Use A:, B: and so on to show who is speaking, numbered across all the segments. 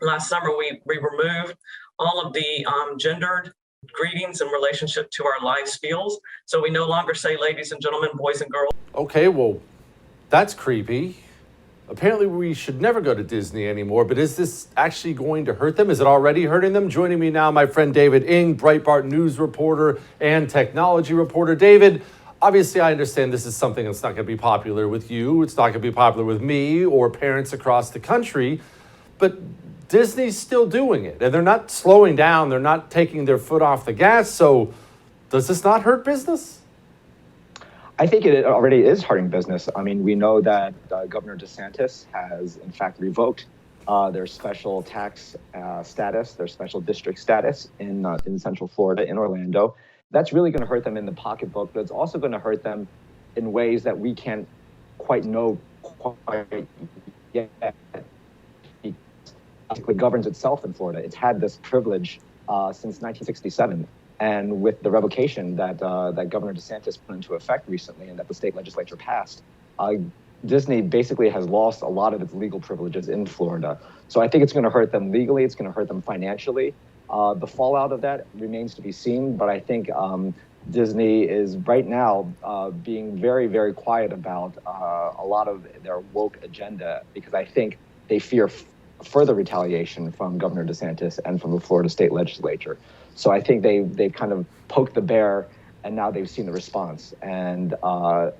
A: Last summer, we removed all of the gendered greetings in relationship to our lives feels. So we no longer say ladies and gentlemen, boys and girls.
B: Okay, well, that's creepy. Apparently, we should never go to Disney anymore, but is this actually going to hurt them? Is it already hurting them? Joining me now, my friend David Ng, Breitbart news reporter and technology reporter. David, obviously, I understand this is something that's not going to be popular with you. It's not going to be popular with me or parents across the country, but Disney's still doing it, and they're not slowing down. They're not taking their foot off the gas. So does this not hurt business?
C: I think it already is hurting business. I mean, we know that Governor DeSantis has, in fact, revoked their special tax status, their special district status in Central Florida, in Orlando. That's really going to hurt them in the pocketbook, but it's also going to hurt them in ways that we can't quite know quite yet. It basically governs itself in Florida. It's had this privilege since 1967. And with the revocation that Governor DeSantis put into effect recently and that the state legislature passed, Disney basically has lost a lot of its legal privileges in Florida. So I think it's going to hurt them legally. It's going to hurt them financially. The fallout of that remains to be seen. But I think Disney is right now being very, very quiet about a lot of their woke agenda, because I think they fear further retaliation from Governor DeSantis and from the Florida state legislature. So I think they've kind of poked the bear, and now they've seen the response. And I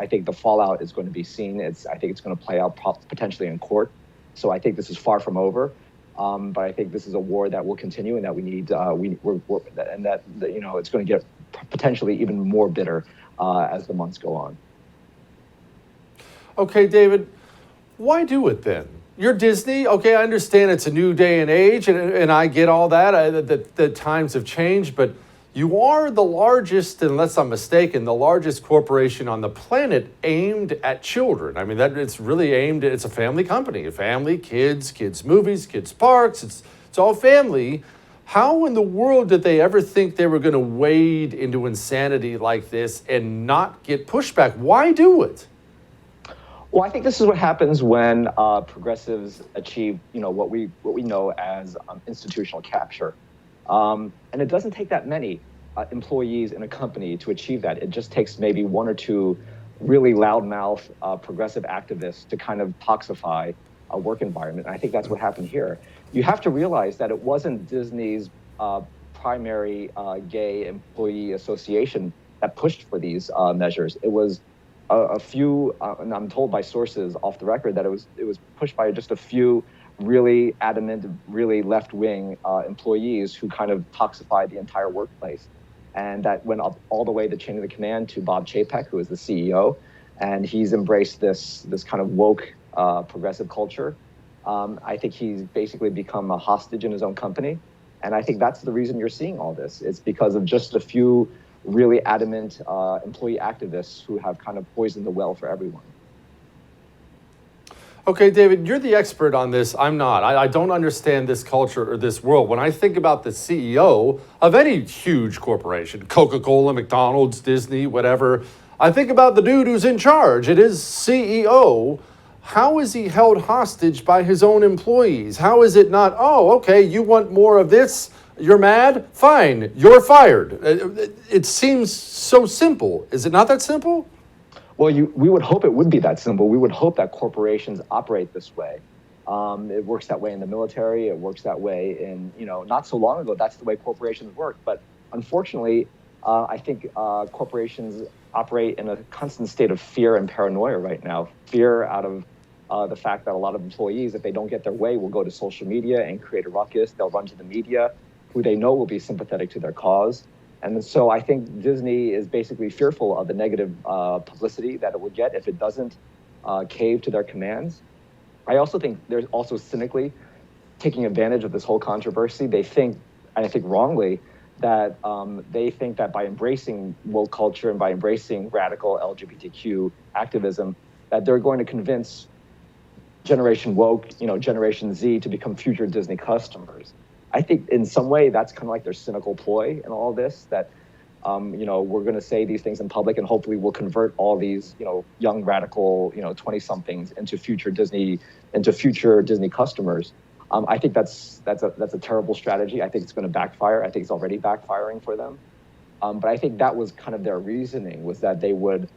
C: think the fallout is going to be seen. I think it's going to play out potentially in court. So I think this is far from over. But I think this is a war that will continue, and that we need. And that it's going to get potentially even more bitter as the months go on.
B: Okay, David, why do it then? You're Disney. Okay, I understand it's a new day and age, and I get all that, that times have changed, but you are the largest, unless I'm mistaken, the largest corporation on the planet aimed at children. I mean, it's really aimed at, it's a family company, family, kids movies, kids parks, it's all family. How in the world did they ever think they were going to wade into insanity like this and not get pushback? Why do it?
C: Well, I think this is what happens when progressives achieve, what we know as institutional capture, and it doesn't take that many employees in a company to achieve that. It just takes maybe one or two really loudmouth progressive activists to kind of toxify a work environment. And I think that's what happened here. You have to realize that it wasn't Disney's primary gay employee association that pushed for these measures. It was a few, and I'm told by sources off the record that it was pushed by just a few really adamant, really left-wing employees who kind of toxified the entire workplace. And that went up all the way the chain of the command to Bob Chapek, who is the CEO, and he's embraced this kind of woke progressive culture. I think he's basically become a hostage in his own company, and I think that's the reason you're seeing all this. It's because of just a few really adamant employee activists who have kind of poisoned the well for everyone.
B: Okay, David, you're the expert on this. I'm not. I don't understand this culture or this world. When I think about the CEO of any huge corporation, Coca-Cola, McDonald's, Disney, whatever, I think about the dude who's in charge. It is CEO. How is he held hostage by his own employees? How is it not, oh, okay, you want more of this? You're mad? Fine, you're fired. It seems so simple. Is it not that simple?
C: Well, we would hope it would be that simple. We would hope that corporations operate this way. It works that way in the military. It works that way in, not so long ago, that's the way corporations work. But unfortunately, I think corporations operate in a constant state of fear and paranoia right now. Fear out of the fact that a lot of employees, if they don't get their way, will go to social media and create a ruckus. They'll run to the media, who they know will be sympathetic to their cause. And so I think Disney is basically fearful of the negative publicity that it will get if it doesn't cave to their commands. I also think they're also cynically taking advantage of this whole controversy. They think, and I think wrongly, that they think that by embracing woke culture and by embracing radical LGBTQ activism, that they're going to convince Generation Woke, Generation Z to become future Disney customers. I think in some way that's kind of like their cynical ploy in all this, that We're going to say these things in public, and hopefully we'll convert all these, young radical, 20-somethings into future Disney customers. I think that's a terrible strategy. I think it's going to backfire. I think it's already backfiring for them. But I think that was kind of their reasoning, was that they would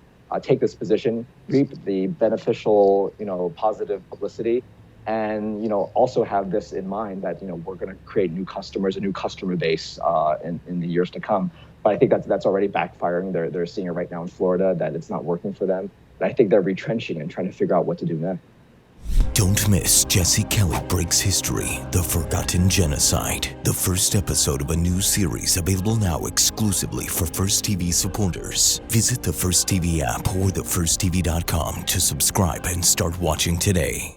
C: take this position, reap the beneficial, positive publicity, and also have this in mind that we're going to create new customers, a new customer base in the years to come. But I think that's already backfiring. They're seeing it right now in Florida that it's not working for them. And I think they're retrenching and trying to figure out what to do next.
D: Don't miss Jesse Kelly Breaks History, The Forgotten Genocide, the first episode of a new series available now exclusively for First TV supporters. Visit the First TV app or thefirsttv.com to subscribe and start watching today.